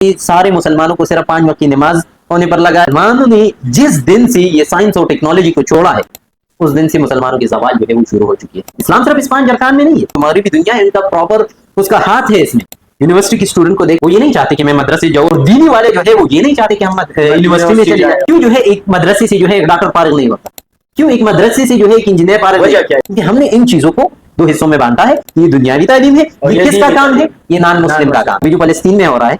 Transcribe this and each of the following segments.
سارے مسلمانوں کو صرف 5 وقت کی نماز ہونے پر لگا ہے۔ مسلمانوں نے جس دن سے یہ سائنس اور ٹیکنالوجی کو چھوڑا ہے اس دن سے مسلمانوں کی زوال جو ہے وہ شروع ہو چکی ہے۔ اسلام صرف اس 5 ارکان میں نہیں ہے، ہماری بھی دنیا ہے ان کا پراپر اس کا ہاتھ ہے اس میں۔ یونیورسٹی کے اسٹوڈنٹ کو دیکھ، وہ یہ نہیں چاہتے کہ میں مدرسے جاؤں، اور دینی والے جو ہے وہ یہ نہیں چاہتے کہ ہم یونیورسٹی میں چلے جائیں۔ کیوں جو ہے ایک مدرسے سے جو ہے ایک ڈاکٹر فارغ نہیں ہوتا؟ کیوں ایک مدرسے سے جو ہے ایک انجینئر فارغ نہیں ہوتا؟ کیونکہ ہم نے ان چیزوں کو 2 حصوں میں بانٹا ہے۔ یہ دنیاوی تعلیم ہے، یہ کس کا کام ہے؟ یہ نان مسلم کا کام۔ ابھی جو فلسطین میں ہو رہا ہے،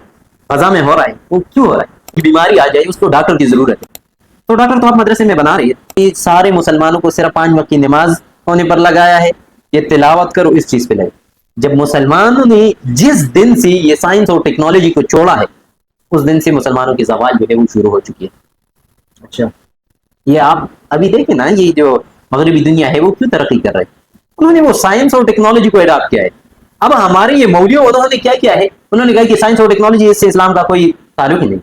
غزہ میں ہو رہا ہے، وہ کیوں ہو رہا ہے؟ بیماری آ جائے اس کو ڈاکٹر کی ضرورت ہے، تو ڈاکٹر تو آپ مدرسے میں بنا رہی ہے۔ یہ سارے مسلمانوں کو صرف 5 وقت کی نماز ہونے پر لگایا ہے، یہ تلاوت کرو اس چیز پہ لگے۔ جب مسلمانوں نے جس دن سے یہ سائنس اور ٹیکنالوجی کو چھوڑا ہے اس دن سے مسلمانوں کی زوال جو ہے وہ شروع ہو چکی ہے۔ اچھا، یہ آپ ابھی دیکھیں نا، یہ جو مغربی دنیا ہے وہ کیوں ترقی کر رہی ہے؟ انہوں نے وہ سائنس اور ٹیکنالوجی کو اڈاپٹ کیا ہے۔ اب ہمارے یہ مولویوں انہوں نے کیا کیا ہے؟ انہوں نے کہا کہ سائنس اور ٹیکنالوجی اس سے اسلام کا کوئی تعلق ہی نہیں۔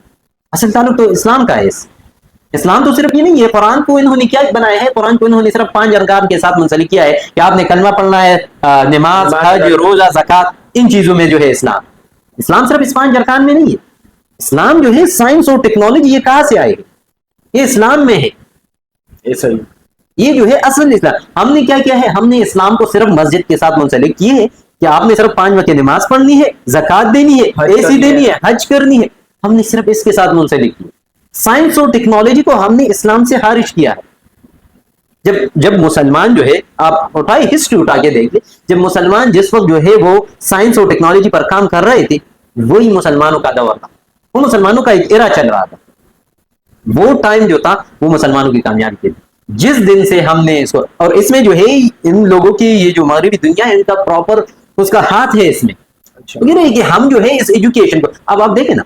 اصل تعلق تو اسلام کا ہے۔ اسلام تو صرف یہ نہیں ہے، قرآن کو انہوں نے کیا بنایا ہے؟ قرآن کو انہوں نے صرف 5 ارکان کے ساتھ منسلک کیا ہے کہ آپ نے کلمہ پڑھنا ہے، نماز، حج، روزہ، زکات، ان چیزوں میں جو ہے اسلام صرف اس 5 ارکان میں نہیں ہے۔ اسلام جو ہے سائنس اور ٹیکنالوجی یہ کہاں سے آئے گی؟ یہ اسلام میں ہے، یہ جو ہے اصل اسلام۔ ہم نے کیا کیا ہے؟ ہم نے اسلام کو صرف مسجد کے ساتھ منسلک کیے ہیں کہ آپ نے صرف 5 وقت نماز پڑھنی ہے، زکات دینی ہے، ایسی دینی ہے، حج کرنی ہے، ہم نے صرف اس کے ساتھ منسلک کی۔ سائنس اور ٹیکنالوجی کو ہم نے اسلام سے خارج کیا ہے۔ جب مسلمان جو ہے، آپ اٹھائے ہسٹری اٹھا کے دیکھ لیں، جب مسلمان جس وقت جو ہے وہ سائنس اور ٹیکنالوجی پر کام کر رہے تھے، وہی مسلمانوں کا دور تھا، وہ مسلمانوں کا ایک ایرا چل رہا تھا۔ وہ ٹائم جو تھا وہ مسلمانوں کی کامیابی کے لیے۔ جس دن سے ہم نے اس کو، اور اس میں جو ہے ان لوگوں کی یہ جو مغربی دنیا ہے ان کا پراپر اس کا ہاتھ ہے اس میں۔ یہ نہیں کہ ہم جو ہے اس ایجوکیشن کو، اب آپ دیکھیں نا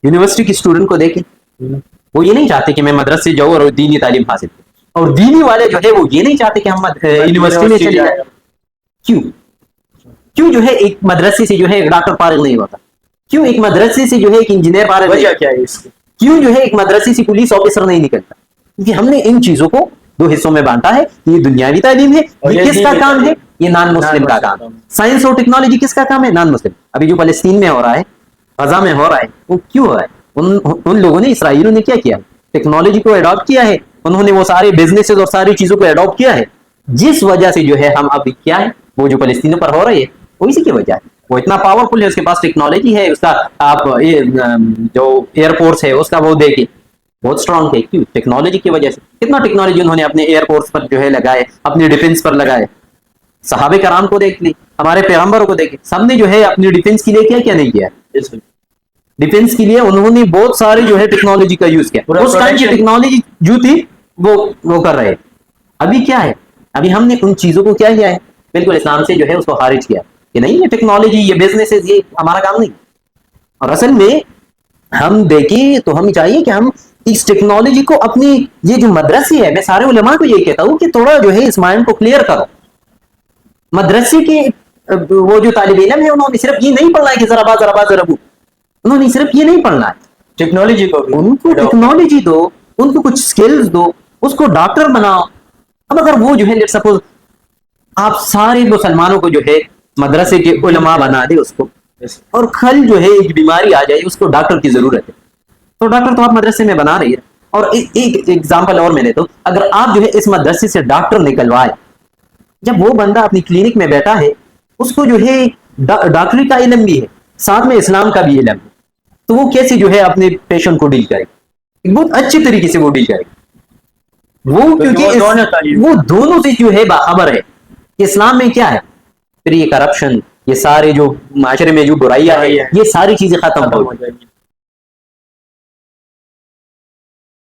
یونیورسٹی کے اسٹوڈنٹ کو دیکھیں، وہ یہ نہیں چاہتے کہ میں مدرسے جاؤں اور دینی تعلیم حاصل کروں، اور دینی والے جو ہے وہ یہ نہیں چاہتے کہ ہم یونیورسٹی میں چلے جائیں۔ کیوں جو ہے ایک مدرسے سے جو ہے ایک ڈاکٹر فارغ نہیں ہوتا؟ کیوں ایک مدرسے سے جو ہے ایک انجینئر فارغ نہیں ہوتا؟ کیوں جو ہے ایک مدرسے سے پولیس آفیسر نہیں نکلتا؟ کیونکہ ہم نے ان چیزوں کو 2 حصوں میں بانٹا ہے۔ یہ دنیاوی تعلیم ہے، یہ کس کا کام ہے؟ یہ نان مسلم کا کام۔ سائنس اور ٹیکنالوجی کس کا کام ہے؟ نان مسلم۔ ابھی جو فلسطین میں ہو رہا ہے، غزہ میں ہو رہا ہے، وہ کیوں ہو رہا ہے؟ ان لوگوں نے، اسرائیلیوں نے کیا کیا؟ ٹیکنالوجی کو اڈاپٹ کیا ہے، انہوں نے وہ سارے بزنسز اور ساری چیزوں کو اڈاپٹ کیا ہے، جس وجہ سے جو ہے ہم اب کیا ہے وہ جو فلسطینوں پر ہو رہی ہے وہ اسی کی وجہ ہے۔ وہ اتنا پاورفل ہے، اس کے پاس ٹیکنالوجی ہے، اس کا آپ جو ایئر فورس ہے اس کا وہ دیکھیں بہت اسٹرانگ ہے۔ کیوں؟ ٹیکنالوجی کی وجہ سے۔ کتنا ٹیکنالوجی انہوں نے اپنے ایئر فورس پر جو ہے لگائے، اپنی ڈیفنس پر لگائے۔ صحابہ کرام کو دیکھ لی، ہمارے پیغمبروں کو دیکھیں، سب نے جو ہے اپنی ڈیفنس کے لیے کیا نہیں کیا؟ ڈیفنس کے لیے انہوں نے بہت ساری جو ہے ٹیکنالوجی کا یوز کیا۔ اس ٹائم کی ٹیکنالوجی جو تھی وہ کر رہے۔ ابھی کیا ہے؟ ابھی ہم نے ان چیزوں کو کیا ہے بالکل اسلام سے جو ہے اس کو خارج کیا کہ نہیں، یہ ٹیکنالوجی، یہ بزنس، یہ ہمارا کام نہیں۔ اور اصل میں ہم دیکھیں تو ہمیں چاہیے کہ ہم اس ٹیکنالوجی کو اپنی، یہ جو مدرسے ہے، میں سارے علماء کو یہ کہتا ہوں کہ تھوڑا جو ہے اس مائنڈ کو کلیئر کرو۔ مدرسے کے وہ جو طالب علم ہے انہوں نے صرف یہ نہیں پڑھنا ہے کہ ذرا ضربو، انہوں نے صرف یہ نہیں پڑھنا ہے، ٹیکنالوجی کو ان کو ٹیکنالوجی دو، ان کو کچھ سکلز دو، اس کو ڈاکٹر بناؤ۔ اب اگر وہ جو ہے لیٹ سپوز آپ سارے مسلمانوں کو جو ہے مدرسے کے علماء بنا دے اس کو، اور کل جو ہے ایک بیماری آ جائے اس کو ڈاکٹر کی ضرورت ہے، تو ڈاکٹر تو آپ مدرسے میں بنا رہی ہے۔ اور ایک ایگزامپل اور میں لیتا ہوں، اگر آپ جو ہے اس مدرسے سے ڈاکٹر نکلوائے، جب وہ بندہ اپنی کلینک میں بیٹھا ہے اس کو جو ہے ڈاکٹری کا علم بھی ہے، ساتھ میں اسلام کا بھی علم ہے، تو وہ کیسے جو ہے اپنے پیشنٹ کو ڈیل کرے؟ بہت اچھی طریقے سے وہ ڈیل کرے، وہ کیونکہ وہ دونوں سے جو ہے باخبر ہے کہ اسلام میں کیا ہے۔ پھر یہ کرپشن، یہ سارے جو معاشرے میں جو برائیاں ہیں، یہ ساری چیزیں ختم ہو جائیں گی۔